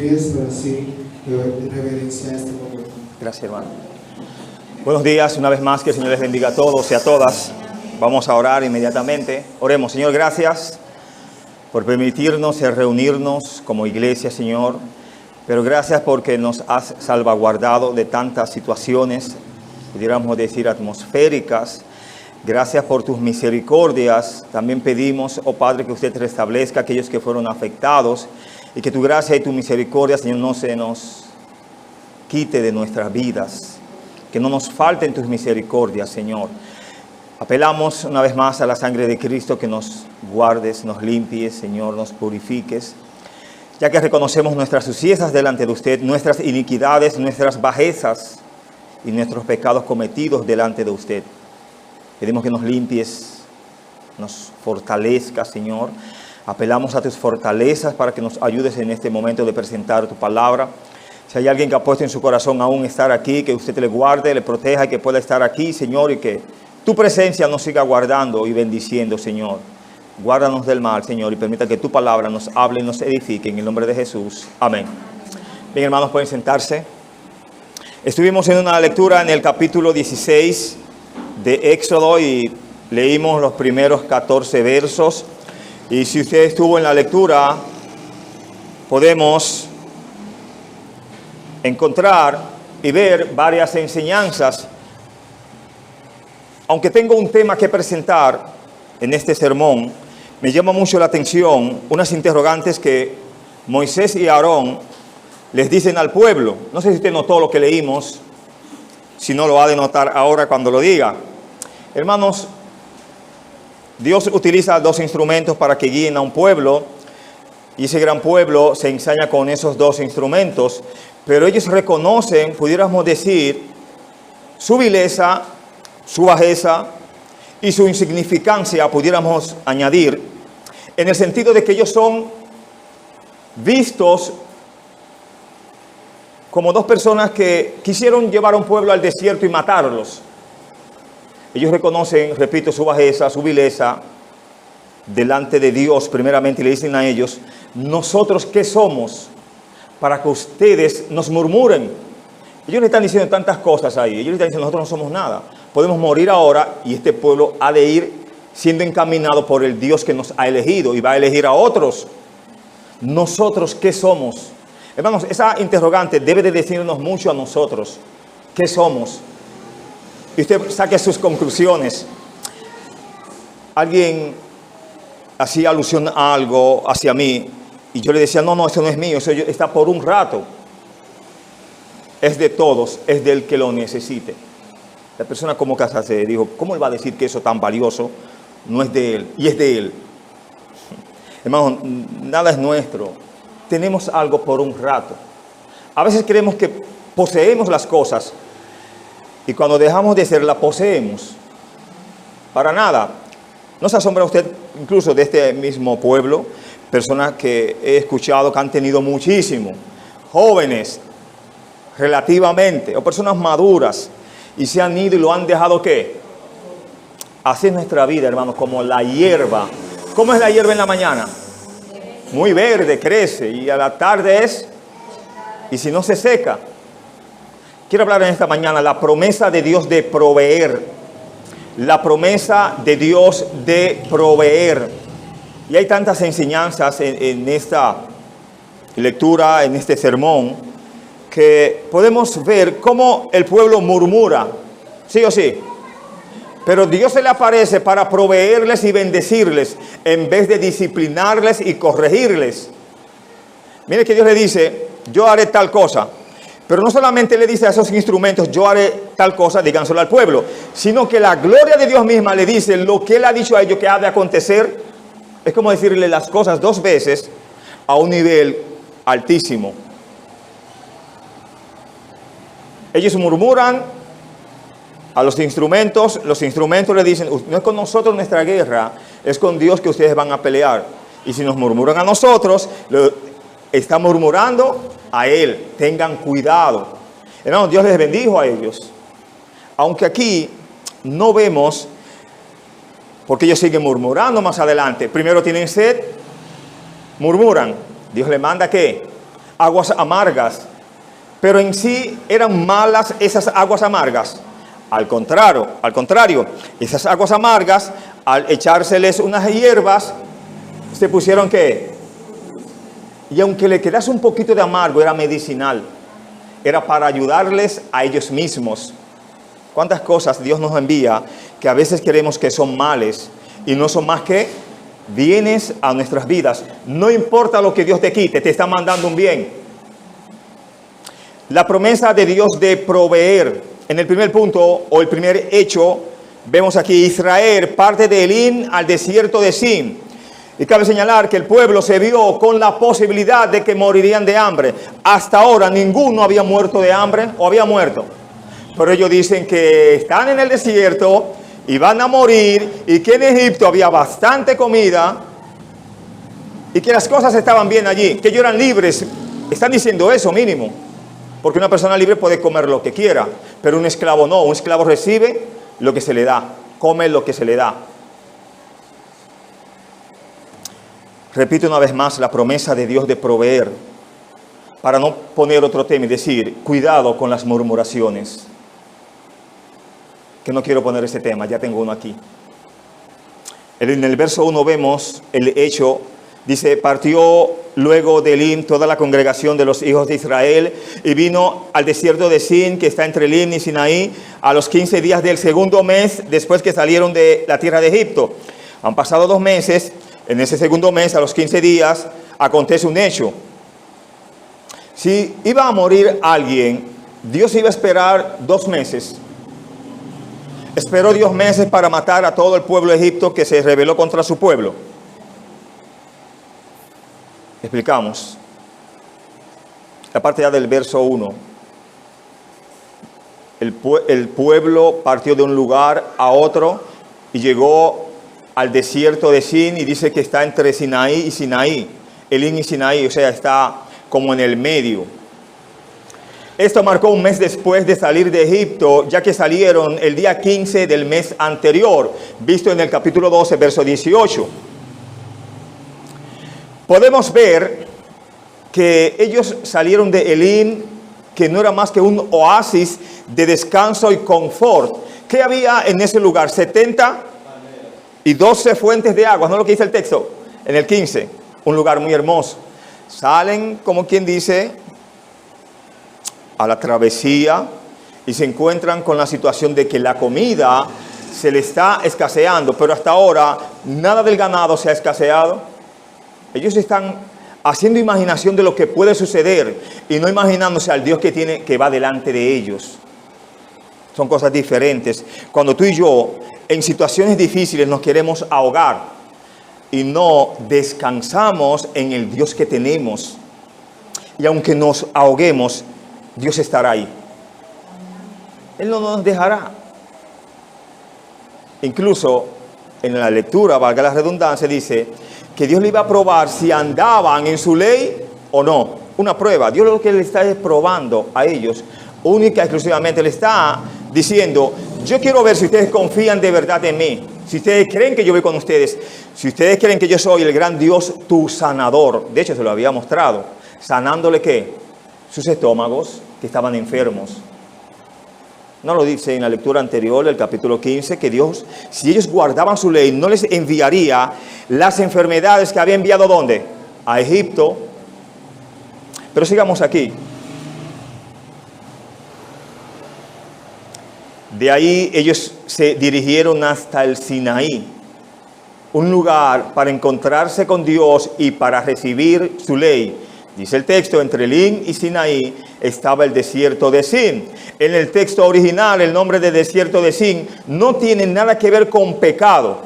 pies para así reverenciar este momento. Gracias, hermano. Buenos días, una vez más, que el Señor les bendiga a todos y a todas. Vamos a orar inmediatamente. Oremos. Señor, gracias por permitirnos reunirnos como iglesia, Señor. Pero gracias porque nos has salvaguardado de tantas situaciones, pudiéramos decir, atmosféricas. Gracias por tus misericordias. También pedimos, oh Padre, que usted restablezca a aquellos que fueron afectados y que tu gracia y tu misericordia, Señor, no se nos quite de nuestras vidas. Que no nos falten tus misericordias, Señor. Apelamos una vez más a la sangre de Cristo, que nos guardes, nos limpies, Señor, nos purifiques. Ya que reconocemos nuestras suciedades delante de usted, nuestras iniquidades, nuestras bajezas y nuestros pecados cometidos delante de usted. Pedimos que nos limpies, nos fortalezcas, Señor. Apelamos a tus fortalezas para que nos ayudes en este momento de presentar tu palabra. Si hay alguien que ha puesto en su corazón aún estar aquí, que usted le guarde, le proteja y que pueda estar aquí, Señor, y que tu presencia nos siga guardando y bendiciendo, Señor. Guárdanos del mal, Señor, y permita que tu palabra nos hable y nos edifique en el nombre de Jesús. Amén. Bien, hermanos, pueden sentarse. Estuvimos en una lectura en el capítulo 16 de Éxodo y leímos los primeros 14 versos. Y si usted estuvo en la lectura, podemos encontrar y ver varias enseñanzas. Aunque tengo un tema que presentar en este sermón, me llama mucho la atención unas interrogantes que Moisés y Aarón les dicen al pueblo. No sé si usted notó lo que leímos, si no lo ha de notar ahora cuando lo diga. Hermanos, Dios utiliza dos instrumentos para que guíen a un pueblo, y ese gran pueblo se ensaña con esos dos instrumentos, pero ellos reconocen, pudiéramos decir, su vileza, su bajeza y su insignificancia, pudiéramos añadir, en el sentido de que ellos son vistos como dos personas que quisieron llevar a un pueblo al desierto y matarlos. Ellos reconocen, repito, su bajeza, su vileza delante de Dios primeramente, y le dicen a ellos: ¿nosotros qué somos para que ustedes nos murmuren? Ellos le están diciendo tantas cosas ahí. Ellos le están diciendo: nosotros no somos nada. Podemos morir ahora y este pueblo ha de ir siendo encaminado por el Dios que nos ha elegido y va a elegir a otros. ¿Nosotros qué somos? Hermanos, esa interrogante debe de decirnos mucho a nosotros. ¿Qué somos? Y usted saque sus conclusiones. Alguien hacía alusión a algo hacia mí y yo le decía: no, eso no es mío, eso está por un rato. Es de todos, es del que lo necesite. La persona como que se dijo: ¿cómo él va a decir que eso tan valioso no es de él? Y es de él. Hermano, nada es nuestro. Tenemos algo por un rato. A veces creemos que poseemos las cosas y cuando dejamos de ser, la poseemos. Para nada. ¿No se asombra usted incluso de este mismo pueblo? Personas que he escuchado que han tenido muchísimo, jóvenes relativamente, o personas maduras, y se han ido y lo han dejado, ¿qué? Así es nuestra vida, hermanos, como la hierba. ¿Cómo es la hierba en la mañana? Muy verde, crece, y a la tarde y si no se seca. Quiero hablar en esta mañana la promesa de Dios de proveer. La promesa de Dios de proveer. Y hay tantas enseñanzas en esta lectura, en este sermón, que podemos ver cómo el pueblo murmura, sí o sí. Pero Dios se le aparece para proveerles y bendecirles, en vez de disciplinarles y corregirles. Mire que Dios le dice: yo haré tal cosa. Pero no solamente le dice a esos instrumentos: yo haré tal cosa, díganselo al pueblo, sino que la gloria de Dios misma le dice lo que Él ha dicho a ellos que ha de acontecer. Es como decirle las cosas dos veces a un nivel altísimo. Ellos murmuran a los instrumentos le dicen: no es con nosotros nuestra guerra, es con Dios que ustedes van a pelear. Y si nos murmuran a nosotros, está murmurando a Él. Tengan cuidado. Hermanos, Dios les bendijo a ellos. Aunque aquí no vemos, porque ellos siguen murmurando más adelante. Primero tienen sed, murmuran. Dios le manda ¿qué? aguas amargas. Pero en sí eran malas esas aguas amargas. Al contrario, esas aguas amargas, al echárseles unas hierbas, se pusieron ¿qué? Y aunque le quedase un poquito de amargo, era medicinal. Era para ayudarles a ellos mismos. ¿Cuántas cosas Dios nos envía que a veces creemos que son males y no son más que bienes a nuestras vidas? No importa lo que Dios te quite, te está mandando un bien. La promesa de Dios de proveer. En el primer punto o el primer hecho, vemos aquí Israel parte de Elim al desierto de Sin. Y cabe señalar que el pueblo se vio con la posibilidad de que morirían de hambre. Hasta ahora ninguno había muerto de hambre o había muerto. Pero ellos dicen que están en el desierto y van a morir y que en Egipto había bastante comida y que las cosas estaban bien allí, que ellos eran libres. Están diciendo eso mínimo. Porque una persona libre puede comer lo que quiera, pero un esclavo no. Un esclavo recibe lo que se le da, come lo que se le da. Repito una vez más la promesa de Dios de proveer, para no poner otro tema y decir, cuidado con las murmuraciones. Que no quiero poner ese tema, ya tengo uno aquí. En el verso 1 vemos el hecho, dice, partió luego de Elim toda la congregación de los hijos de Israel y vino al desierto de Sin, que está entre Elim y Sinaí, a los 15 días del segundo mes después que salieron de la tierra de Egipto. Han pasado 2 meses, en ese segundo mes, a los 15 días, acontece un hecho. Si iba a morir alguien, Dios iba a esperar 2 meses. Esperó 2 meses para matar a todo el pueblo de Egipto que se rebeló contra su pueblo. Explicamos. La parte ya del verso 1. El pueblo partió de un lugar a otro y llegó al desierto de Sin y dice que está entre Sinaí y Sinaí. Elim y Sinaí, o sea, está como en el medio. Esto marcó un mes después de salir de Egipto, ya que salieron el día 15 del mes anterior, visto en el capítulo 12, verso 18. Podemos ver que ellos salieron de Elim, que no era más que un oasis de descanso y confort. ¿Qué había en ese lugar? 72 fuentes de agua, ¿no es lo que dice el texto? En el 15, un lugar muy hermoso. Salen, como quien dice, a la travesía y se encuentran con la situación de que la comida se le está escaseando, pero hasta ahora nada del ganado se ha escaseado. Ellos están haciendo imaginación de lo que puede suceder y no imaginándose al Dios que va delante de ellos. Son cosas diferentes. Cuando tú y yo en situaciones difíciles nos queremos ahogar y no descansamos en el Dios que tenemos, y aunque nos ahoguemos, Dios estará ahí. Él no nos dejará. Incluso en la lectura, valga la redundancia, dice que Dios le iba a probar si andaban en su ley o no. Una prueba. Dios lo que le está es probando a ellos. Única, exclusivamente le está diciendo, yo quiero ver si ustedes confían de verdad en mí. Si ustedes creen que yo voy con ustedes. Si ustedes creen que yo soy el gran Dios, tu sanador. De hecho, se lo había mostrado. ¿Sanándole qué? Sus estómagos que estaban enfermos. ¿No lo dice en la lectura anterior, el capítulo 15, que Dios, si ellos guardaban su ley, no les enviaría las enfermedades que había enviado ¿dónde? A Egipto. Pero sigamos aquí. De ahí ellos se dirigieron hasta el Sinaí, un lugar para encontrarse con Dios y para recibir su ley. Dice el texto, entre Elim y Sinaí estaba el desierto de Sin. En el texto original, el nombre de desierto de Sin no tiene nada que ver con pecado.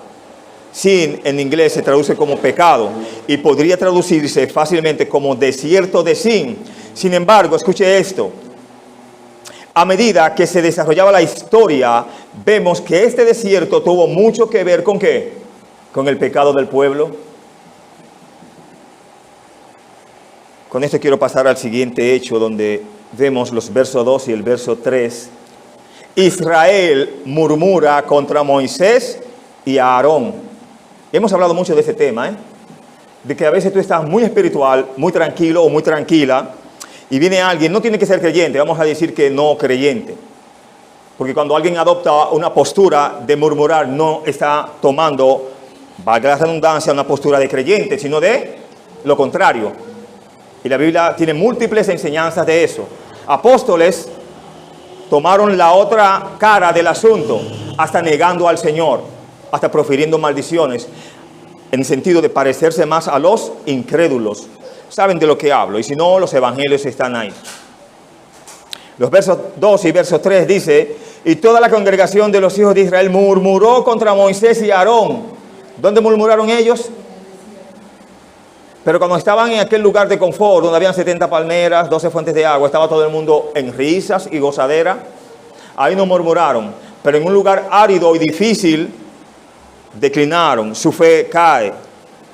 Sin en inglés se traduce como pecado y podría traducirse fácilmente como desierto de Sin. Sin embargo, escuche esto. A medida que se desarrollaba la historia, vemos que este desierto tuvo mucho que ver ¿con qué? Con el pecado del pueblo. Con esto quiero pasar al siguiente hecho, donde vemos los versos 2 y el verso 3. Israel murmura contra Moisés y a Aarón. Hemos hablado mucho de ese tema, de que a veces tú estás muy espiritual, muy tranquilo o muy tranquila, y viene alguien, no tiene que ser creyente, vamos a decir que no creyente. Porque cuando alguien adopta una postura de murmurar, no está tomando, valga la redundancia, una postura de creyente, sino de lo contrario. Y la Biblia tiene múltiples enseñanzas de eso. Apóstoles tomaron la otra cara del asunto, hasta negando al Señor, hasta profiriendo maldiciones, en el sentido de parecerse más a los incrédulos. Saben de lo que hablo, y si no, los evangelios están ahí. Los versos 2 y verso 3 dice: y toda la congregación de los hijos de Israel murmuró contra Moisés y Aarón. ¿Dónde murmuraron ellos? Pero cuando estaban en aquel lugar de confort, donde habían 70 palmeras, 12 fuentes de agua, estaba todo el mundo en risas y gozadera, ahí no murmuraron. Pero en un lugar árido y difícil, declinaron, su fe cae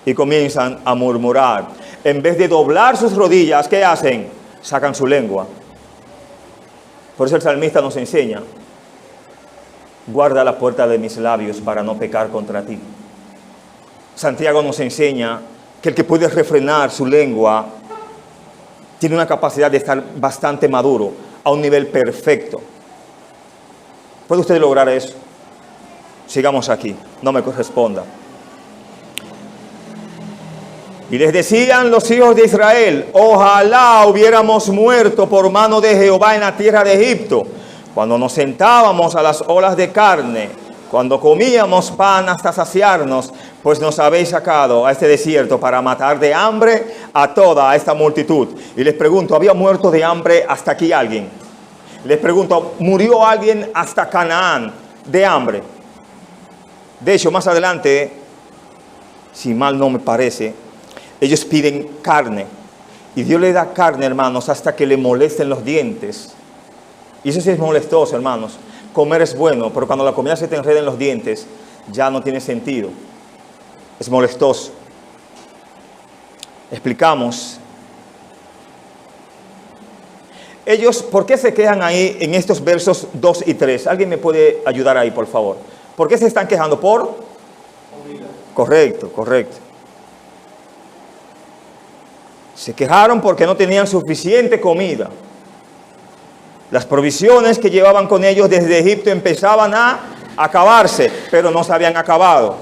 y comienzan a murmurar. En vez de doblar sus rodillas, ¿qué hacen? Sacan su lengua. Por eso el salmista nos enseña: guarda la puerta de mis labios para no pecar contra ti. Santiago nos enseña que el que puede refrenar su lengua tiene una capacidad de estar bastante maduro, a un nivel perfecto. ¿Puede usted lograr eso? Sigamos aquí, no me corresponda. Y les decían los hijos de Israel: ojalá hubiéramos muerto por mano de Jehová en la tierra de Egipto, cuando nos sentábamos a las olas de carne, cuando comíamos pan hasta saciarnos, pues nos habéis sacado a este desierto para matar de hambre a toda esta multitud. Y les pregunto, ¿había muerto de hambre hasta aquí alguien? Les pregunto, ¿murió alguien hasta Canaán de hambre? De hecho, más adelante, si mal no me parece, ellos piden carne. Y Dios le da carne, hermanos, hasta que le molesten los dientes. Y eso sí es molestoso, hermanos. Comer es bueno, pero cuando la comida se te enreda en los dientes, ya no tiene sentido. Es molestoso. Explicamos. Ellos, ¿por qué se quejan ahí en estos versos 2 y 3? ¿Alguien me puede ayudar ahí, por favor? ¿Por qué se están quejando? ¿Por? Comida. Correcto, correcto. Se quejaron porque no tenían suficiente comida. Las provisiones que llevaban con ellos desde Egipto empezaban a acabarse, pero no se habían acabado.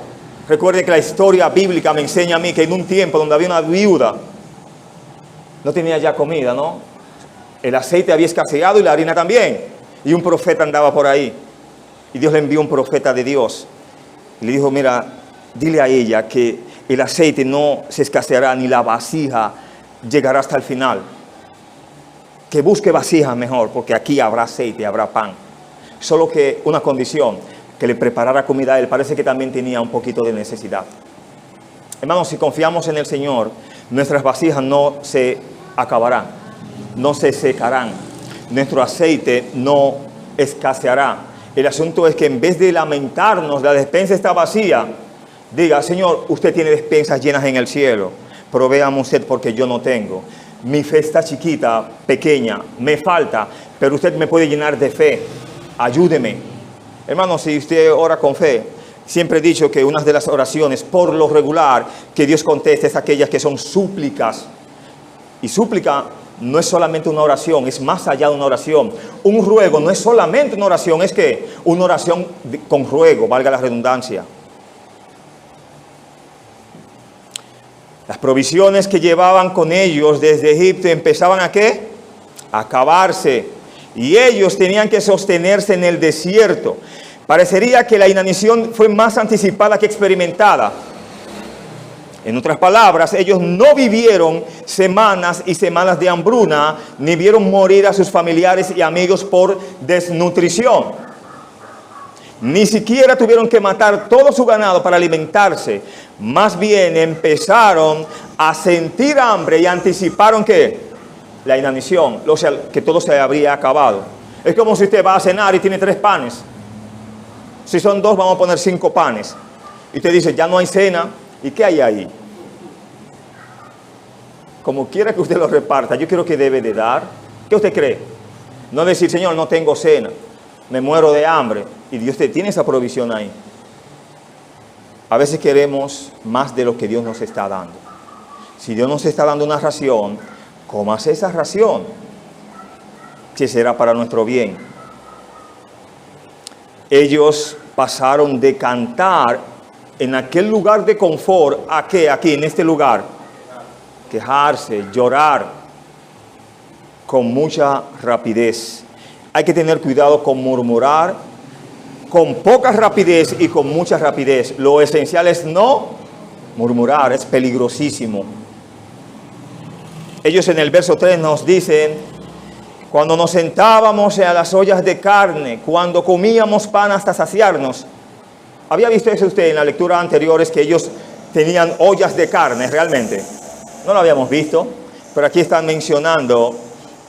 Recuerde que la historia bíblica me enseña a mí que en un tiempo donde había una viuda, no tenía ya comida, ¿no? El aceite había escaseado y la harina también. Y un profeta andaba por ahí. Y Dios le envió un profeta de Dios. Y le dijo, mira, dile a ella que el aceite no se escaseará ni la vasija llegará hasta el final. Que busque vasijas mejor, porque aquí habrá aceite, habrá pan. Solo que una condición, que le preparara comida a él. Parece que también tenía un poquito de necesidad. Hermanos, si confiamos en el Señor, nuestras vasijas no se acabarán, no se secarán. Nuestro aceite no escaseará. El asunto es que en vez de lamentarnos, la despensa está vacía, diga, Señor, usted tiene despensas llenas en el cielo. Provéame usted porque yo no tengo. Mi fe está chiquita, pequeña, me falta, pero usted me puede llenar de fe. Ayúdeme. Hermano, si usted ora con fe, siempre he dicho que una de las oraciones, por lo regular, que Dios contesta es aquellas que son súplicas. Y súplica no es solamente una oración, es más allá de una oración. Un ruego no es solamente una oración, es que una oración con ruego, valga la redundancia. Las provisiones que llevaban con ellos desde Egipto empezaban ¿a qué? A acabarse. Y ellos tenían que sostenerse en el desierto. Parecería que la inanición fue más anticipada que experimentada. En otras palabras, ellos no vivieron semanas y semanas de hambruna, ni vieron morir a sus familiares y amigos por desnutrición. Ni siquiera tuvieron que matar todo su ganado para alimentarse. Más bien empezaron a sentir hambre y anticiparon ¿qué? La inanición, o sea, que todo se habría acabado. Es como si usted va a cenar y tiene 3 panes. Si son 2, vamos a poner 5 panes. Y usted dice, ya no hay cena. ¿Y qué hay ahí? Como quiera que usted lo reparta, yo creo que debe de dar. ¿Qué usted cree? No decir, Señor, no tengo cena, me muero de hambre. Y Dios te tiene esa provisión ahí. A veces queremos más de lo que Dios nos está dando. Si Dios nos está dando una ración, cómase esa ración. que será para nuestro bien. Ellos pasaron de cantar en aquel lugar de confort a ¿qué? Aquí, en este lugar. Quejarse, llorar con mucha rapidez. Hay que tener cuidado con murmurar, con poca rapidez y con mucha rapidez. Lo esencial es no murmurar, es peligrosísimo. Ellos en el verso 3 nos dicen: cuando nos sentábamos a las ollas de carne, cuando comíamos pan hasta saciarnos. ¿Había visto eso usted en la lectura anteriores, que ellos tenían ollas de carne realmente? No lo habíamos visto, pero aquí están mencionando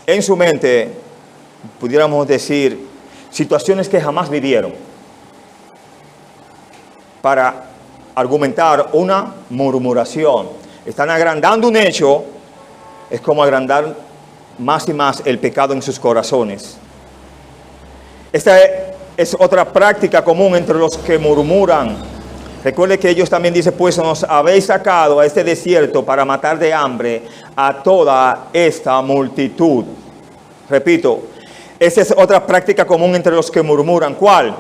en su mente, pudiéramos decir, situaciones que jamás vivieron, para argumentar una murmuración. Están agrandando un hecho, es como agrandar más y más el pecado en sus corazones. Esta es otra práctica común entre los que murmuran. Recuerde que ellos también dicen: pues nos habéis sacado a este desierto para matar de hambre a toda esta multitud. Repito, esa es otra práctica común entre los que murmuran. ¿Cuál?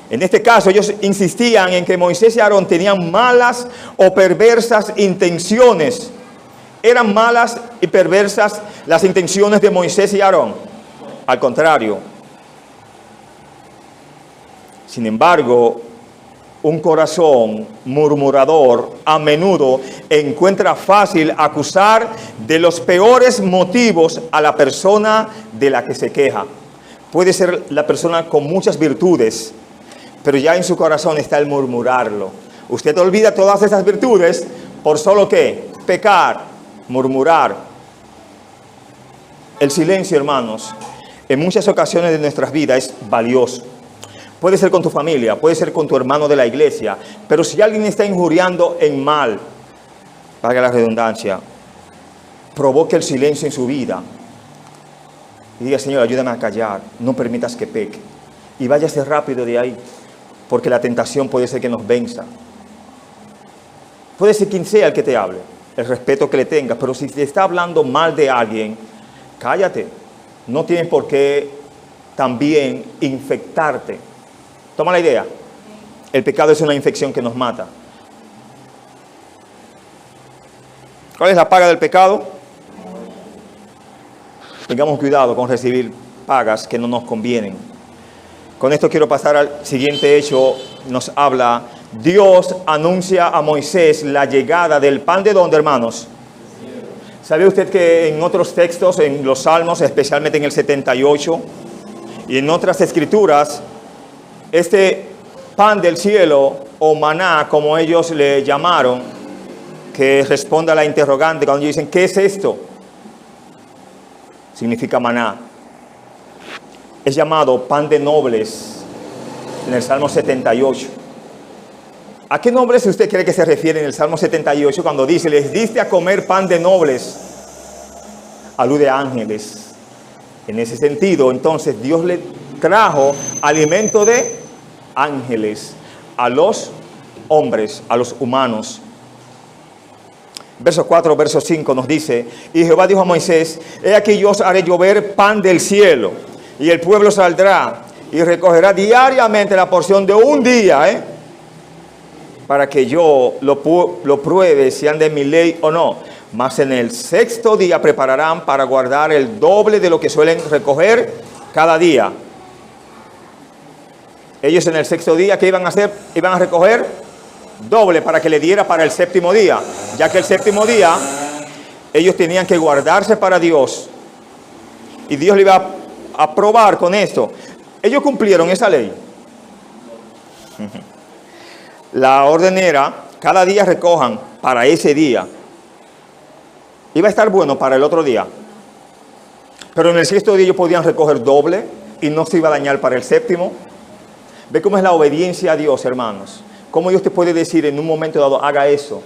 En este caso ellos insistían en que Moisés y Aarón tenían malas o perversas intenciones. ¿Eran malas y perversas las intenciones de Moisés y Aarón? Al contrario. Sin embargo, un corazón murmurador a menudo encuentra fácil acusar de los peores motivos a la persona de la que se queja. Puede ser la persona con muchas virtudes, pero ya en su corazón está el murmurarlo. Usted olvida todas esas virtudes por solo ¿qué? Pecar, murmurar. El silencio, hermanos, en muchas ocasiones de nuestras vidas es valioso. Puede ser con tu familia, puede ser con tu hermano de la iglesia, pero si alguien está injuriando en mal, valga la redundancia, provoque el silencio en su vida y diga: Señor, ayúdame a callar, no permitas que peque, y váyase rápido de ahí, porque la tentación puede ser que nos venza. Puede ser quien sea el que te hable, el respeto que le tengas, pero si te está hablando mal de alguien, cállate. No tienes por qué también infectarte. Toma la idea. El pecado es una infección que nos mata. ¿Cuál es la paga del pecado? Tengamos cuidado con recibir pagas que no nos convienen. Con esto quiero pasar al siguiente hecho. Nos habla: Dios anuncia a Moisés la llegada del pan. ¿De dónde, hermanos? ¿Sabe usted que en otros textos, en los Salmos, especialmente en el 78 y en otras escrituras, este pan del cielo, o maná, como ellos le llamaron, que responde a la interrogante cuando ellos dicen: ¿qué es esto? Significa maná. Es llamado pan de nobles en el Salmo 78. ¿A qué nobles usted cree que se refiere en el Salmo 78 cuando dice: les diste a comer pan de nobles? Alude a ángeles. En ese sentido, entonces, Dios le trajo alimento de ángeles a los hombres, a los humanos. Verso 4, verso 5 nos dice: y Jehová dijo a Moisés: he aquí yo os haré llover pan del cielo, y el pueblo saldrá y recogerá diariamente la porción de un día, para que yo lo pruebe si ande en mi ley o no. Mas en el sexto día prepararán para guardar el doble de lo que suelen recoger cada día. Ellos en el sexto día, ¿qué iban a hacer? Iban a recoger doble para que le diera para el séptimo día, ya que el séptimo día ellos tenían que guardarse para Dios, y Dios le iba a probar con esto. Ellos cumplieron esa ley. La orden era: cada día recojan para ese día. Iba a estar bueno para el otro día, pero en el sexto día ellos podían recoger doble y no se iba a dañar para el séptimo. Ve cómo es la obediencia a Dios, hermanos. Cómo Dios te puede decir en un momento dado: haga eso,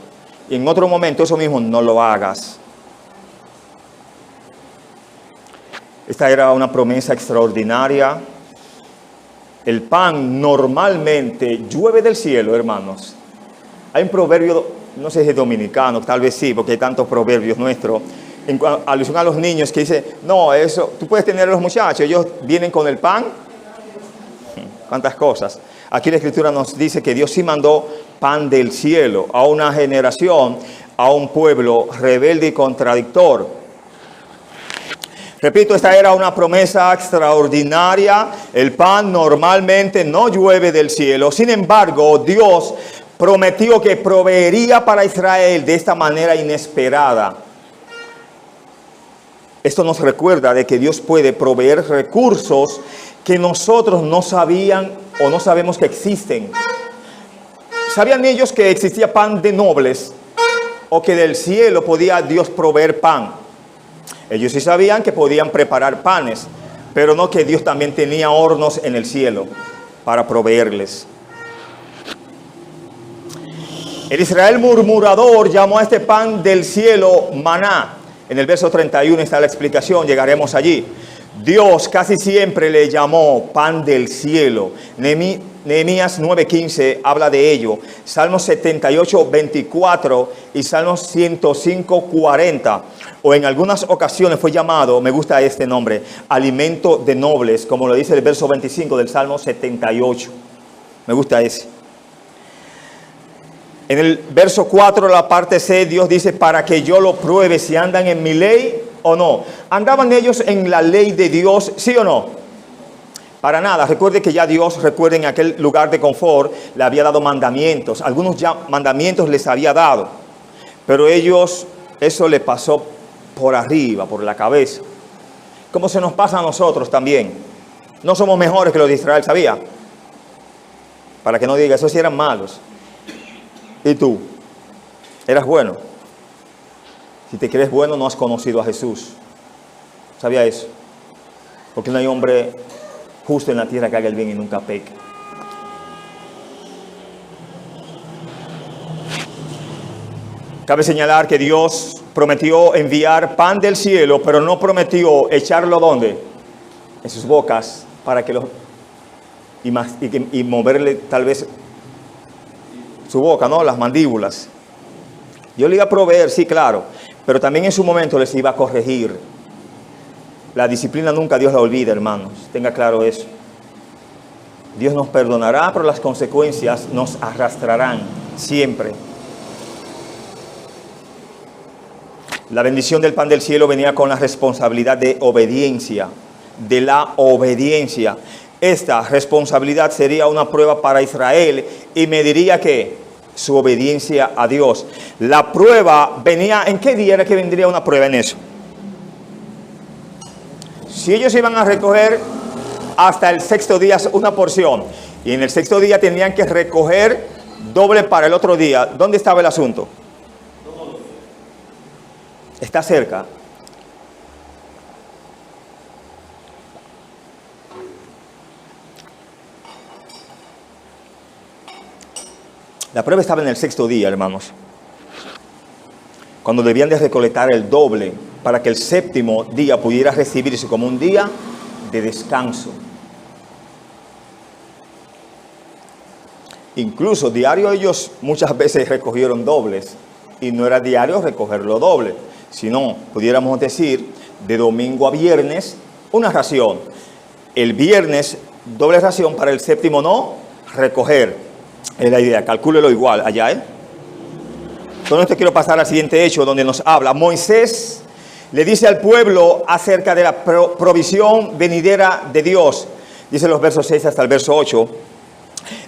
y en otro momento eso mismo no lo hagas. Esta era una promesa extraordinaria. El pan normalmente llueve del cielo, hermanos. Hay un proverbio, no sé si es dominicano, tal vez sí, porque hay tantos proverbios nuestros, alusión a los niños, que dice, no, eso, tú puedes tener a los muchachos, ellos vienen con el pan. ¿Cuántas cosas? Aquí la Escritura nos dice que Dios sí mandó pan del cielo a una generación, a un pueblo rebelde y contradictor. Repito, esta era una promesa extraordinaria. El pan normalmente no llueve del cielo. Sin embargo, Dios prometió que proveería para Israel de esta manera inesperada. Esto nos recuerda de que Dios puede proveer recursos que nosotros no sabían o no sabemos que existen. ¿Sabían ellos que existía pan de nobles o que del cielo podía Dios proveer pan? Ellos sí sabían que podían preparar panes, pero no que Dios también tenía hornos en el cielo para proveerles. El Israel murmurador llamó a este pan del cielo maná. En el verso 31 está la explicación, llegaremos allí. Dios casi siempre le llamó pan del cielo. Nehemías 9:15 habla de ello. Salmos 78:24 y Salmos 105:40. O en algunas ocasiones fue llamado, me gusta este nombre, alimento de nobles, como lo dice el verso 25 del Salmo 78. Me gusta ese. En el verso 4, la parte C, Dios dice, para que yo lo pruebe si andan en mi ley o no. ¿Andaban ellos en la ley de Dios, sí o no? Para nada. Recuerde que ya Dios, recuerden, en aquel lugar de confort le había dado mandamientos. Algunos ya mandamientos les había dado. Pero ellos, eso le pasó por arriba, por la cabeza. Como se nos pasa a nosotros también. No somos mejores que los de Israel, ¿sabía? Para que no diga, esos sí eran malos. ¿Y tú? ¿Eras bueno? Si te crees bueno, no has conocido a Jesús. ¿Sabía eso? Porque no hay hombre justo en la tierra que haga el bien y nunca peque. Cabe señalar que Dios prometió enviar pan del cielo, pero no prometió echarlo ¿dónde? En sus bocas, para que y moverle tal vez su boca, ¿no? Las mandíbulas. Yo le iba a proveer, sí, claro, pero también en su momento les iba a corregir. La disciplina nunca Dios la olvida, hermanos. Tenga claro eso. Dios nos perdonará, pero las consecuencias nos arrastrarán siempre. La bendición del pan del cielo venía con la responsabilidad de obediencia, de la obediencia. Esta responsabilidad sería una prueba para Israel y me diría que su obediencia a Dios. La prueba venía, ¿en qué día era que vendría una prueba en eso? Si ellos iban a recoger hasta el sexto día una porción y en el sexto día tenían que recoger doble para el otro día, ¿dónde estaba el asunto? Está cerca. La prueba estaba en el sexto día, hermanos, cuando debían de recolectar el doble para que el séptimo día pudiera recibirse como un día de descanso. Incluso diario ellos muchas veces recogieron dobles y no era diario recogerlo doble, sino pudiéramos decir de domingo a viernes una ración. El viernes doble ración, para el séptimo no recoger. Es la idea, calcúlelo igual allá, ¿eh? Con esto quiero pasar al siguiente hecho donde nos habla. Moisés le dice al pueblo acerca de la provisión venidera de Dios. Dice los versos 6 hasta el verso 8.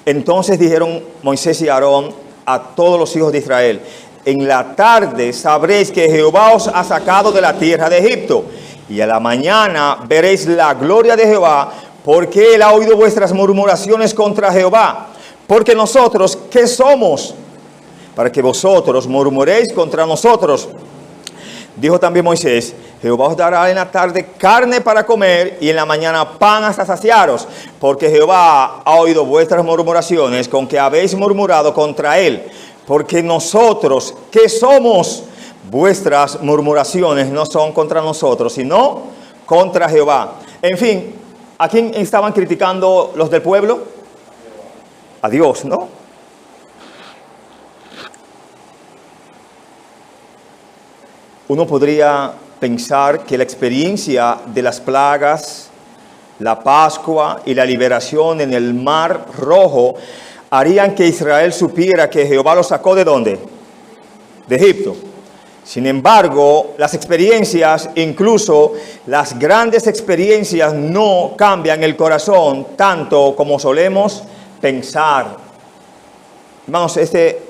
Entonces dijeron Moisés y Aarón a todos los hijos de Israel: en la tarde sabréis que Jehová os ha sacado de la tierra de Egipto, y a la mañana veréis la gloria de Jehová, porque él ha oído vuestras murmuraciones contra Jehová. Porque nosotros, ¿qué somos? Para que vosotros murmuréis contra nosotros. Dijo también Moisés: Jehová os dará en la tarde carne para comer y en la mañana pan hasta saciaros. Porque Jehová ha oído vuestras murmuraciones con que habéis murmurado contra él. Porque nosotros, ¿qué somos? Vuestras murmuraciones no son contra nosotros, sino contra Jehová. En fin, ¿a quién estaban criticando los del pueblo? A Dios, ¿no? Uno podría pensar que la experiencia de las plagas, la Pascua y la liberación en el Mar Rojo harían que Israel supiera que Jehová lo sacó ¿de dónde? De Egipto. Sin embargo, las experiencias, incluso las grandes experiencias, no cambian el corazón tanto como solemos pensar. Hermanos, este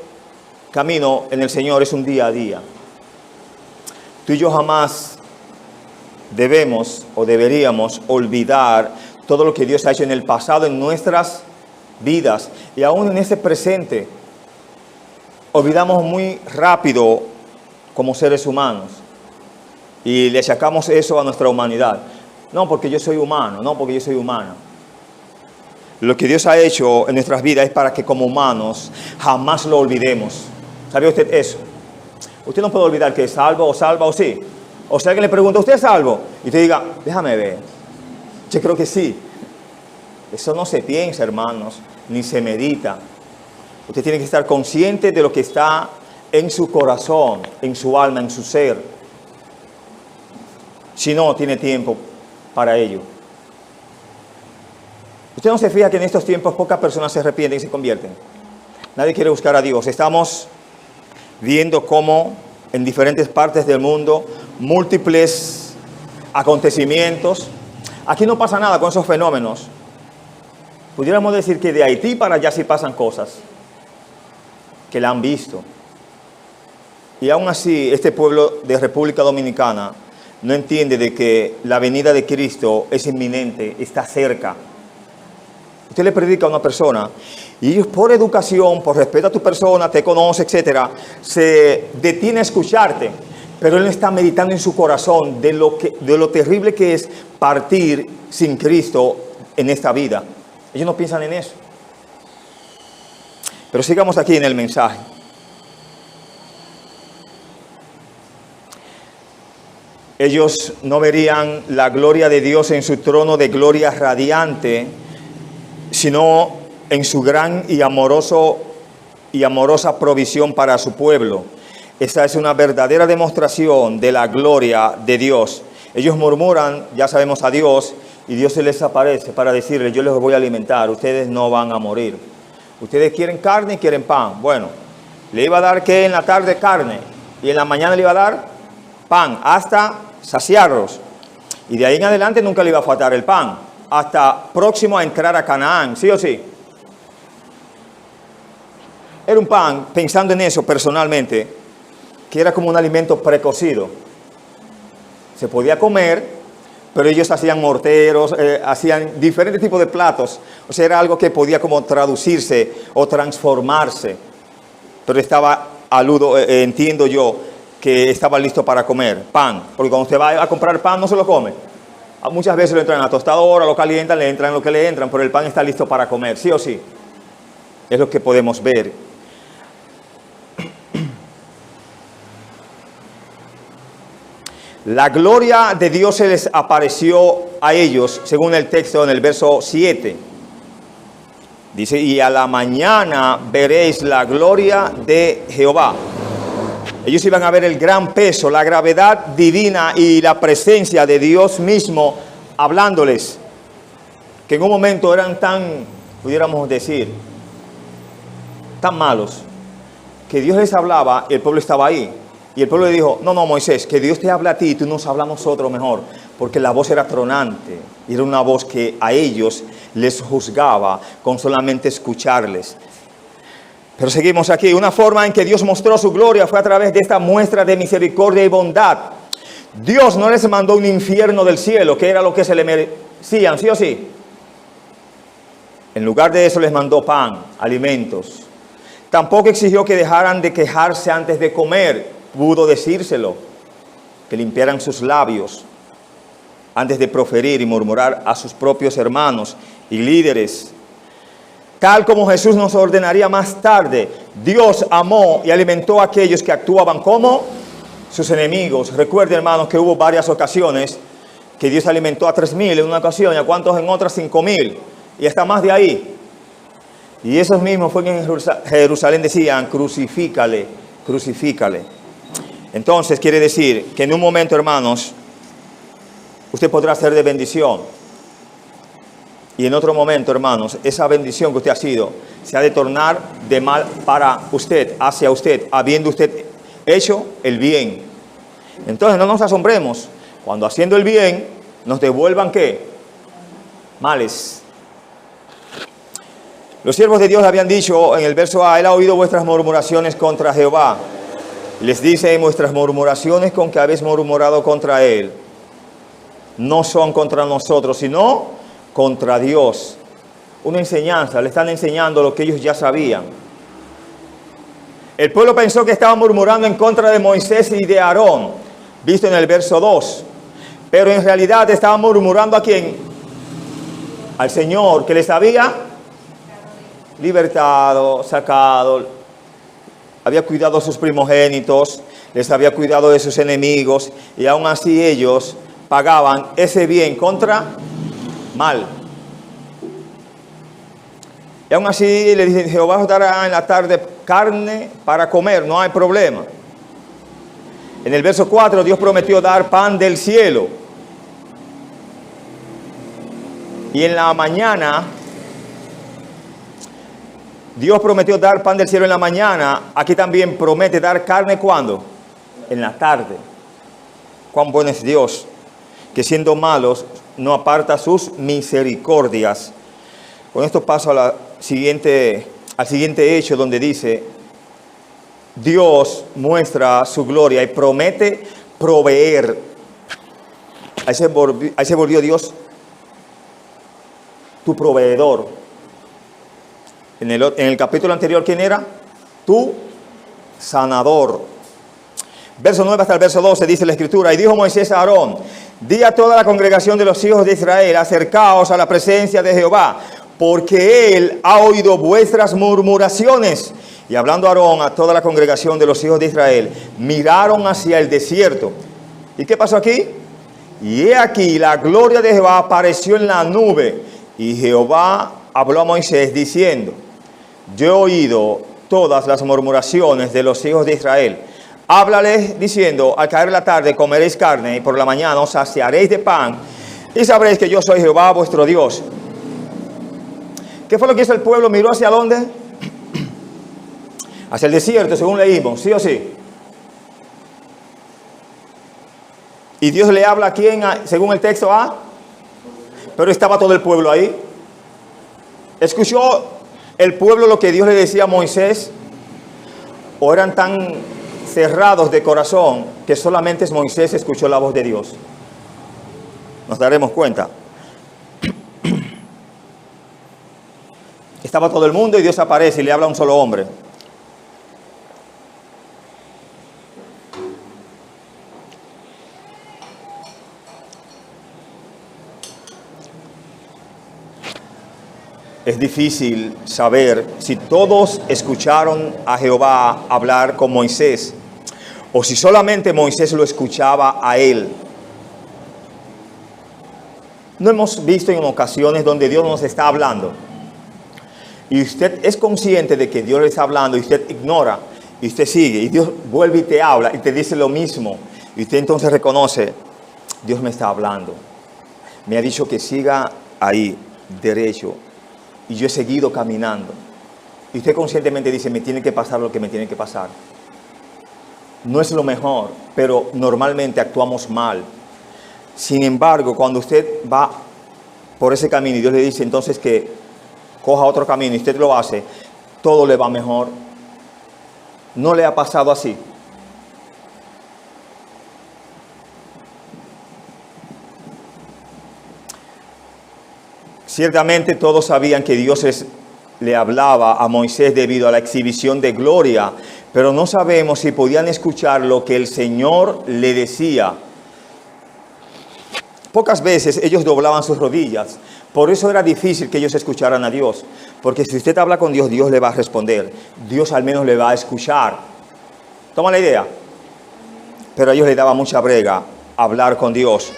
camino en el Señor es un día a día. Tú y yo jamás debemos o deberíamos olvidar todo lo que Dios ha hecho en el pasado en nuestras vidas y aún en este presente. Olvidamos muy rápido como seres humanos y le achacamos eso a nuestra humanidad. No, porque yo soy humano, no, porque yo soy humana. Lo que Dios ha hecho en nuestras vidas es para que como humanos jamás lo olvidemos. ¿Sabía usted eso? Usted no puede olvidar que es salvo o salva o sí. O sea, alguien le pregunta, ¿usted es salvo? Y usted diga, déjame ver. Yo creo que sí. Eso no se piensa, hermanos, ni se medita. Usted tiene que estar consciente de lo que está en su corazón, en su alma, en su ser. Si no, tiene tiempo para ello. Usted no se fija que en estos tiempos pocas personas se arrepienten y se convierten. Nadie quiere buscar a Dios. Estamos viendo cómo en diferentes partes del mundo, múltiples acontecimientos. Aquí no pasa nada con esos fenómenos. Pudiéramos decir que de Haití para allá sí pasan cosas que la han visto. Y aún así, este pueblo de República Dominicana no entiende de que la venida de Cristo es inminente, está cerca. Usted le predica a una persona y ellos por educación, por respeto a tu persona, te conoce, etcétera, se detiene a escucharte, pero él no está meditando en su corazón de lo terrible que es partir sin Cristo en esta vida. Ellos no piensan en eso. Pero sigamos aquí en el mensaje. Ellos no verían la gloria de Dios en su trono de gloria radiante, sino en su gran y amorosa provisión para su pueblo. Esa es una verdadera demostración de la gloria de Dios. Ellos murmuran, ya sabemos, a Dios, y Dios se les aparece para decirles, yo les voy a alimentar, ustedes no van a morir. Ustedes quieren carne y quieren pan. Bueno, le iba a dar que en la tarde carne y en la mañana le iba a dar pan hasta saciarlos. Y de ahí en adelante nunca le iba a faltar el pan, hasta próximo a entrar a Canaán, ¿sí o sí? Era un pan, pensando en eso personalmente, que era como un alimento precocido. Se podía comer, pero ellos hacían morteros, hacían diferentes tipos de platos. O sea, era algo que podía como traducirse o transformarse. Pero estaba entiendo yo, que estaba listo para comer pan. Porque cuando usted va a comprar pan no se lo come. Muchas veces lo entran a la tostadora, lo calientan, le entran lo que le entran, pero el pan está listo para comer, sí o sí. Es lo que podemos ver. La gloria de Dios se les apareció a ellos, según el texto en el verso 7. Dice, y a la mañana veréis la gloria de Jehová. Ellos iban a ver el gran peso, la gravedad divina y la presencia de Dios mismo hablándoles, que en un momento eran tan, pudiéramos decir, tan malos, que Dios les hablaba y el pueblo estaba ahí. Y el pueblo le dijo, no, Moisés, que Dios te habla a ti y tú nos hablas a nosotros mejor, porque la voz era tronante y era una voz que a ellos les juzgaba con solamente escucharles. Pero seguimos aquí. Una forma en que Dios mostró su gloria fue a través de esta muestra de misericordia y bondad. Dios no les mandó un infierno del cielo, que era lo que se le merecían, ¿sí o sí? En lugar de eso les mandó pan, alimentos. Tampoco exigió que dejaran de quejarse antes de comer. Pudo decírselo, que limpiaran sus labios antes de proferir y murmurar a sus propios hermanos y líderes. Tal como Jesús nos ordenaría más tarde, Dios amó y alimentó a aquellos que actuaban como sus enemigos. Recuerden, hermanos, que hubo varias ocasiones que Dios alimentó a 3,000 en una ocasión y a cuantos en otras 5,000 y hasta más de ahí. Y esos mismos fue que en Jerusalén decían, crucifícale, crucifícale. Entonces quiere decir que en un momento, hermanos, usted podrá ser de bendición. Y en otro momento, hermanos, esa bendición que usted ha sido se ha de tornar de mal para usted, hacia usted, habiendo usted hecho el bien. Entonces no nos asombremos cuando haciendo el bien nos devuelvan ¿qué? Males. Los siervos de Dios habían dicho en el verso A: Él ha oído vuestras murmuraciones contra Jehová. Les dice: vuestras murmuraciones con que habéis murmurado contra Él no son contra nosotros, sino contra Dios. Una enseñanza, le están enseñando lo que ellos ya sabían. El pueblo pensó que estaban murmurando en contra de Moisés y de Aarón, visto en el verso 2. Pero en realidad estaban murmurando ¿a quién? Al Señor, que les había libertado, sacado, había cuidado a sus primogénitos, les había cuidado de sus enemigos, y aún así ellos pagaban ese bien contra mal. Y aún así le dicen: Jehová os dará en la tarde carne para comer, no hay problema. En el verso 4 Dios prometió dar pan del cielo. Y en la mañana Dios prometió dar pan del cielo en la mañana. Aquí también promete dar carne, ¿cuándo? En la tarde. Cuán bueno es Dios, que siendo malos no aparta sus misericordias. Con esto paso al siguiente hecho, donde dice: Dios muestra su gloria y promete proveer. Ahí se volvió Dios tu proveedor. En el capítulo anterior, ¿quién era? Tu sanador. Verso 9 hasta el verso 12 dice la Escritura: Y dijo Moisés a Aarón: Di a toda la congregación de los hijos de Israel: acercaos a la presencia de Jehová, porque Él ha oído vuestras murmuraciones. Y hablando Aarón a toda la congregación de los hijos de Israel, miraron hacia el desierto. ¿Y qué pasó aquí? Y he aquí la gloria de Jehová apareció en la nube. Y Jehová habló a Moisés diciendo: Yo he oído todas las murmuraciones de los hijos de Israel. Háblales diciendo: al caer la tarde comeréis carne, y por la mañana os saciaréis de pan, y sabréis que yo soy Jehová vuestro Dios. ¿Qué fue lo que hizo el pueblo? ¿Miró hacia dónde? Hacia el desierto, según leímos, ¿sí o sí? Y Dios le habla a quién, según el texto A. Pero estaba todo el pueblo ahí. ¿Escuchó el pueblo lo que Dios le decía a Moisés? ¿O eran tan cerrados de corazón que solamente Moisés escuchó la voz de Dios? Nos daremos cuenta. Estaba todo el mundo y Dios aparece y le habla a un solo hombre. Es difícil saber si todos escucharon a Jehová hablar con Moisés o si solamente Moisés lo escuchaba a él. ¿No hemos visto en ocasiones donde Dios nos está hablando y usted es consciente de que Dios le está hablando y usted ignora y usted sigue y Dios vuelve y te habla y te dice lo mismo y usted entonces reconoce: Dios me está hablando, me ha dicho que siga ahí derecho y yo he seguido caminando? Y usted conscientemente dice: me tiene que pasar lo que me tiene que pasar. No es lo mejor, pero normalmente actuamos mal. Sin embargo, cuando usted va por ese camino y Dios le dice entonces que coja otro camino y usted lo hace, todo le va mejor. ¿No le ha pasado así? Ciertamente todos sabían que Dios le hablaba a Moisés debido a la exhibición de gloria, pero no sabemos si podían escuchar lo que el Señor le decía. Pocas veces ellos doblaban sus rodillas, por eso era difícil que ellos escucharan a Dios, porque si usted habla con Dios, Dios le va a responder, Dios al menos le va a escuchar. ¿Toma la idea? Pero a ellos les daba mucha brega hablar con Dios.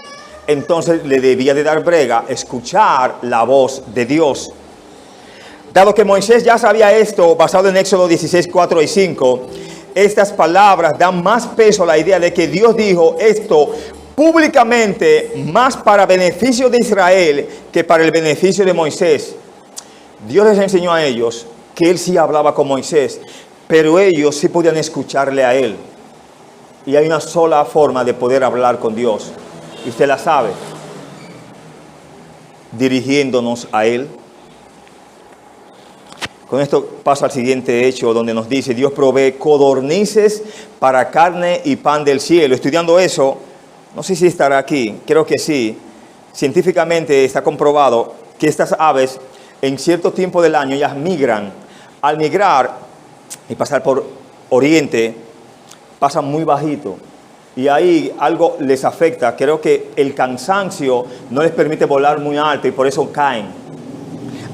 Entonces le debía de dar brega escuchar la voz de Dios. Dado que Moisés ya sabía esto, basado en Éxodo 16, 4 y 5, estas palabras dan más peso a la idea de que Dios dijo esto públicamente más para beneficio de Israel que para el beneficio de Moisés. Dios les enseñó a ellos que Él sí hablaba con Moisés, pero ellos sí podían escucharle a Él. Y hay una sola forma de poder hablar con Dios, y usted la sabe, dirigiéndonos a Él. Con esto paso al siguiente hecho donde nos dice: Dios provee codornices para carne y pan del cielo. Estudiando eso, no sé si estará aquí, creo que sí. Científicamente está comprobado que estas aves en cierto tiempo del año ellas migran. Al migrar y pasar por Oriente, pasan muy bajito. Y ahí algo les afecta. Creo que el cansancio no les permite volar muy alto y por eso caen.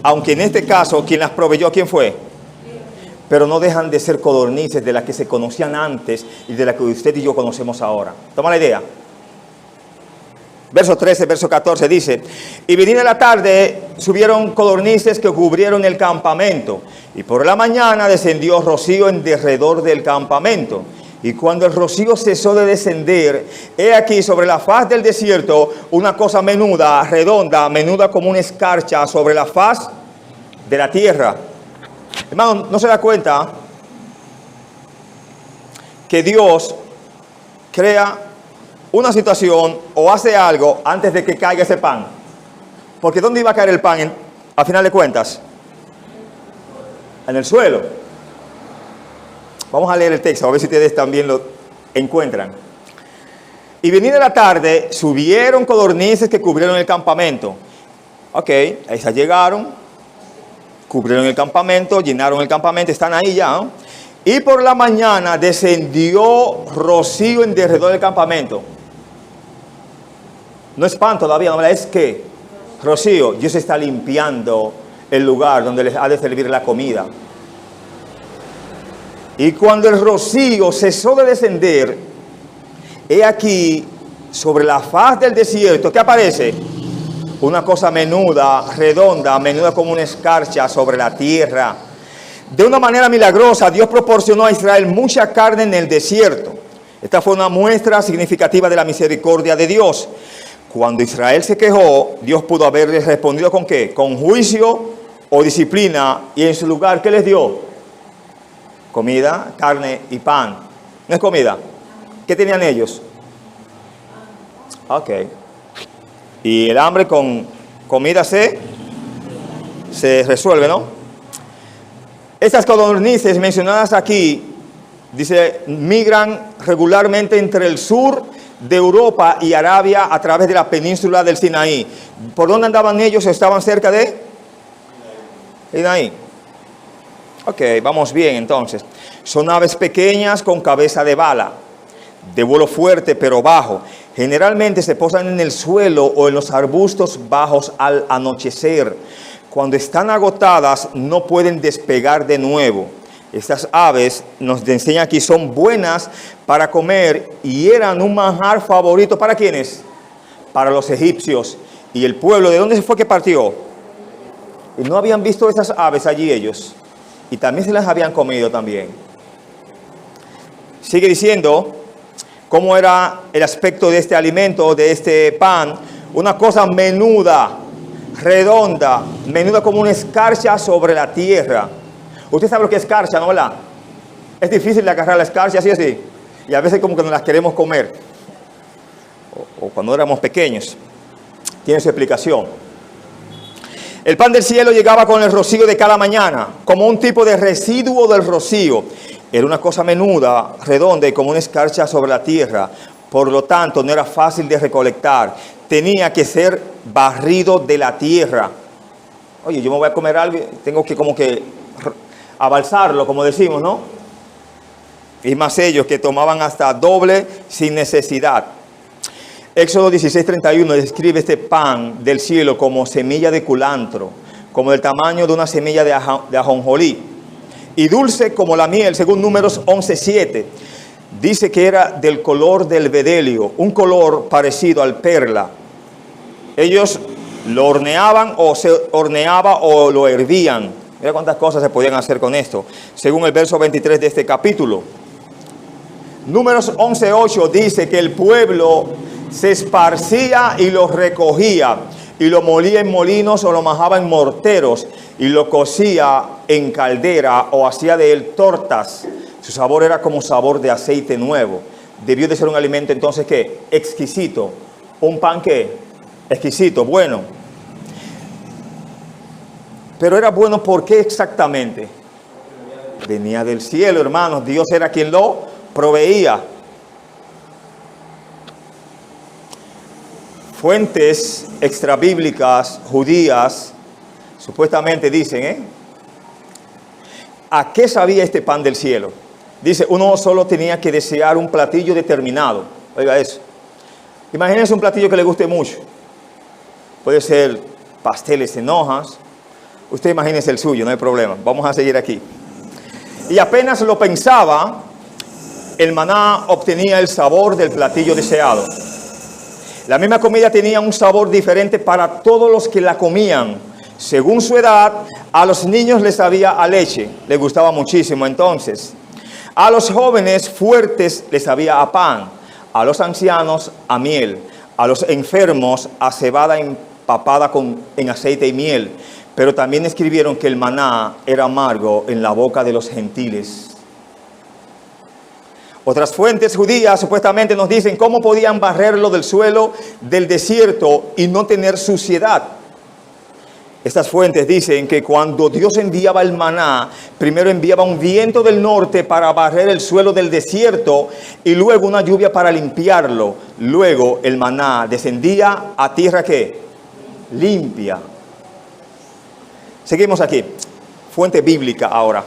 Aunque en este caso, quien las proveyó, ¿quién fue? Pero no dejan de ser codornices de las que se conocían antes y de las que usted y yo conocemos ahora. ¿Toma la idea? Verso 13, verso 14 dice: y venida la tarde subieron codornices que cubrieron el campamento, y por la mañana descendió rocío en derredor del campamento. Y cuando el rocío cesó de descender, he aquí sobre la faz del desierto una cosa menuda, redonda, menuda como una escarcha sobre la faz de la tierra. Hermano, ¿no se da cuenta que Dios crea una situación o hace algo antes de que caiga ese pan? Porque ¿dónde iba a caer el pan a final de cuentas? En el suelo. Vamos a leer el texto, a ver si ustedes también lo encuentran. Y venida la tarde, subieron codornices que cubrieron el campamento. Ok, ahí ya llegaron, cubrieron el campamento, llenaron el campamento, están ahí ya, ¿no? Y por la mañana descendió rocío en derredor del campamento. No es pan todavía, no, es que rocío, Dios está limpiando el lugar donde les ha de servir la comida. Y cuando el rocío cesó de descender, he aquí sobre la faz del desierto, ¿qué aparece? Una cosa menuda, redonda, menuda como una escarcha sobre la tierra. De una manera milagrosa, Dios proporcionó a Israel mucha carne en el desierto. Esta fue una muestra significativa de la misericordia de Dios. Cuando Israel se quejó, Dios pudo haberle respondido ¿con qué? Con juicio o disciplina, y en su lugar, ¿qué les dio? Comida, carne y pan. ¿No es comida? ¿Qué tenían ellos? Ok. Y el hambre con comida se resuelve, ¿no? Estas codornices mencionadas aquí, dice, migran regularmente entre el sur de Europa y Arabia a través de la península del Sinaí. ¿Por dónde andaban ellos? ¿Estaban cerca de Sinaí? Ok, vamos bien entonces. Son aves pequeñas con cabeza de bala, de vuelo fuerte pero bajo. Generalmente se posan en el suelo o en los arbustos bajos al anochecer. Cuando están agotadas no pueden despegar de nuevo. Estas aves, nos enseñan aquí, son buenas para comer y eran un manjar favorito. ¿Para quiénes? Para los egipcios. ¿Y el pueblo de dónde fue que partió? Y no habían visto estas aves allí ellos. Y también se las habían comido también. Sigue diciendo cómo era el aspecto de este alimento, de este pan. Una cosa menuda, redonda, menuda como una escarcha sobre la tierra. Usted sabe lo que es escarcha, ¿no? ¿Verdad? Es difícil de agarrar la escarcha así. Y a veces como que nos las queremos comer. O cuando éramos pequeños. Tiene su explicación. El pan del cielo llegaba con el rocío de cada mañana, como un tipo de residuo del rocío. Era una cosa menuda, redonda y como una escarcha sobre la tierra. Por lo tanto, no era fácil de recolectar. Tenía que ser barrido de la tierra. Oye, yo me voy a comer algo, tengo que como que abalsarlo, como decimos, ¿no? Y más ellos que tomaban hasta doble sin necesidad. Éxodo 16:31 describe este pan del cielo como semilla de culantro, como del tamaño de una semilla de ajonjolí, y dulce como la miel, según Números 11:7. Dice que era del color del bedelio, un color parecido al perla. Ellos lo horneaban o se horneaba o lo hervían. Mira cuántas cosas se podían hacer con esto, según el verso 23 de este capítulo. Números 11:8 dice que el pueblo se esparcía y lo recogía, y lo molía en molinos o lo majaba en morteros, y lo cocía en caldera o hacía de él tortas. Su sabor era como sabor de aceite nuevo. Debió de ser un alimento entonces ¿qué? Exquisito. Un pan ¿qué? Exquisito, bueno. Pero era bueno, ¿por qué exactamente? Venía del cielo, hermanos. Dios era quien lo proveía. Fuentes extrabíblicas judías supuestamente dicen, ¿a qué sabía este pan del cielo? Dice, uno solo tenía que desear un platillo determinado. Oiga eso. Imagínense un platillo que le guste mucho. Puede ser pasteles en hojas. Usted imagínese el suyo, no hay problema. Vamos a seguir aquí. Y apenas lo pensaba, el maná obtenía el sabor del platillo deseado. La misma comida tenía un sabor diferente para todos los que la comían. Según su edad, a los niños les sabía a leche, les gustaba muchísimo entonces. A los jóvenes fuertes les sabía a pan, a los ancianos a miel, a los enfermos a cebada empapada en aceite y miel. Pero también escribieron que el maná era amargo en la boca de los gentiles. Otras fuentes judías supuestamente nos dicen cómo podían barrerlo del suelo del desierto y no tener suciedad. Estas fuentes dicen que cuando Dios enviaba el maná, primero enviaba un viento del norte para barrer el suelo del desierto y luego una lluvia para limpiarlo. Luego el maná descendía a tierra ¿qué? Limpia. Seguimos aquí. Fuente bíblica ahora.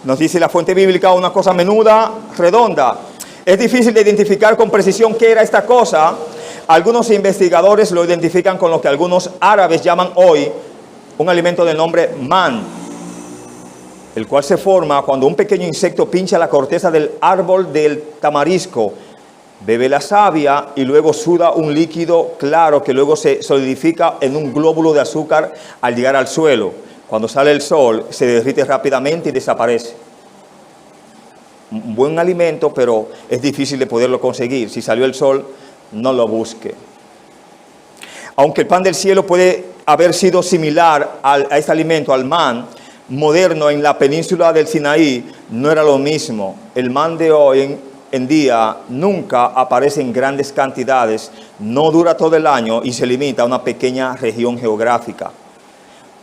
Nos dice la fuente bíblica una cosa menuda, redonda. Es difícil de identificar con precisión qué era esta cosa. Algunos investigadores lo identifican con lo que algunos árabes llaman hoy un alimento de nombre man, el cual se forma cuando un pequeño insecto pincha la corteza del árbol del tamarisco, bebe la savia y luego suda un líquido claro que luego se solidifica en un glóbulo de azúcar al llegar al suelo. Cuando sale el sol se derrite rápidamente y desaparece. Un buen alimento, pero es difícil de poderlo conseguir. Si salió el sol, no lo busque. Aunque el pan del cielo puede haber sido similar a este alimento, al man moderno en la península del Sinaí, no era lo mismo. El man de hoy en día nunca aparece en grandes cantidades, no dura todo el año y se limita a una pequeña región geográfica.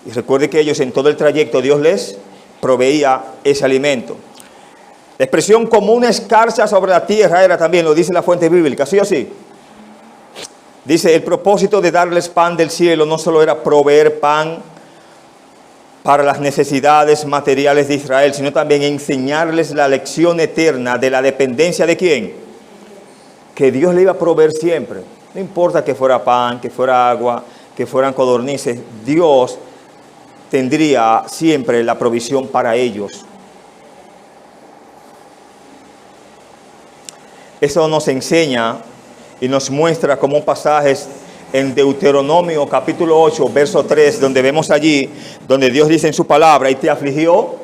Y recuerde que ellos en todo el trayecto Dios les proveía ese alimento. La expresión como una escarcha sobre la tierra era también, lo dice la fuente bíblica, ¿sí o sí? Dice, el propósito de darles pan del cielo no solo era proveer pan para las necesidades materiales de Israel, sino también enseñarles la lección eterna de la dependencia de ¿quién? Que Dios le iba a proveer siempre. No importa que fuera pan, que fuera agua, que fueran codornices, Dios tendría siempre la provisión para ellos. Eso nos enseña y nos muestra como pasajes en Deuteronomio capítulo 8, verso 3, donde vemos allí, donde Dios dice en su palabra, y te afligió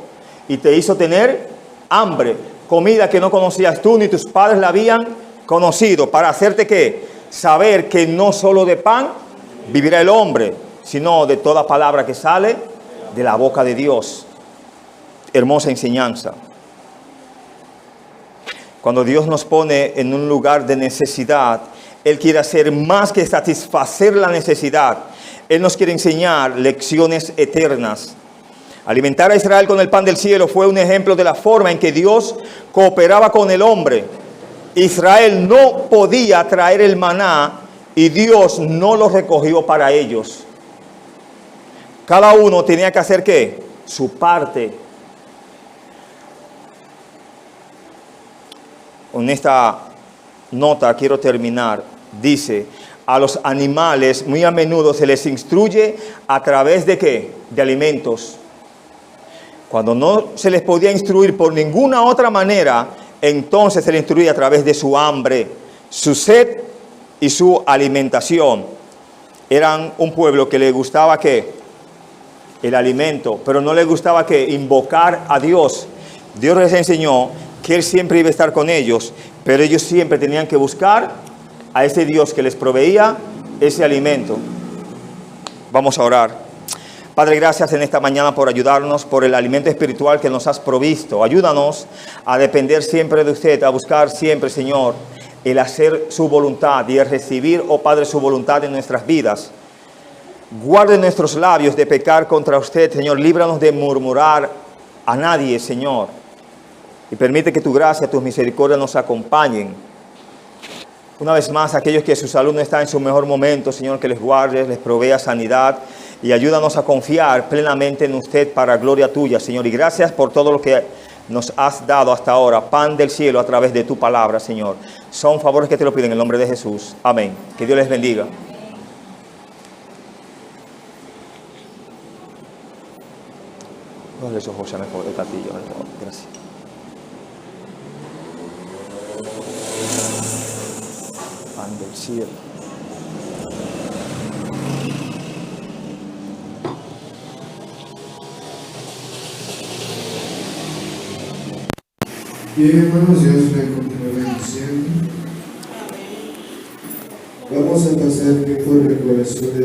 y te hizo tener hambre, comida que no conocías tú ni tus padres la habían conocido, para hacerte ¿qué? Saber que no solo de pan vivirá el hombre, sino de toda palabra que sale de la boca de Dios. Hermosa enseñanza. Cuando Dios nos pone en un lugar de necesidad, Él quiere hacer más que satisfacer la necesidad. Él nos quiere enseñar lecciones eternas. Alimentar a Israel con el pan del cielo fue un ejemplo de la forma en que Dios cooperaba con el hombre. Israel no podía traer el maná y Dios no lo recogió para ellos. Cada uno tenía que hacer ¿qué? Su parte. Con esta nota quiero terminar. Dice, a los animales muy a menudo se les instruye a través de ¿qué? De alimentos. Cuando no se les podía instruir por ninguna otra manera, entonces se les instruye a través de su hambre, su sed y su alimentación. Eran un pueblo que le gustaba ¿qué? El alimento, pero no le gustaba ¿qué? Invocar a Dios. Dios les enseñó que Él siempre iba a estar con ellos, Pero ellos siempre tenían que buscar a ese Dios que les proveía ese alimento. Vamos a orar. Padre, gracias en esta mañana por ayudarnos, por el alimento espiritual que nos has provisto. Ayúdanos a depender siempre de usted, a buscar siempre, Señor, el hacer su voluntad y el recibir, oh Padre, su voluntad en nuestras vidas. Guarde nuestros labios de pecar contra usted, Señor. Líbranos de murmurar a nadie, Señor. Y permite que tu gracia, tus misericordias nos acompañen. Una vez más, aquellos que su salud no está en su mejor momento, Señor, que les guardes, les provea sanidad y ayúdanos a confiar plenamente en usted para gloria tuya, Señor. Y gracias por todo lo que nos has dado hasta ahora, pan del cielo a través de tu palabra, Señor. Son favores que te lo piden en el nombre de Jesús. Amén. Que Dios les bendiga. Los ojos ya mejor, el platillo, mejor. Gracias. Pan del cielo. Bien, hermanos, Dios me continúe bendiciendo. Vamos a pasar tiempo de recordación de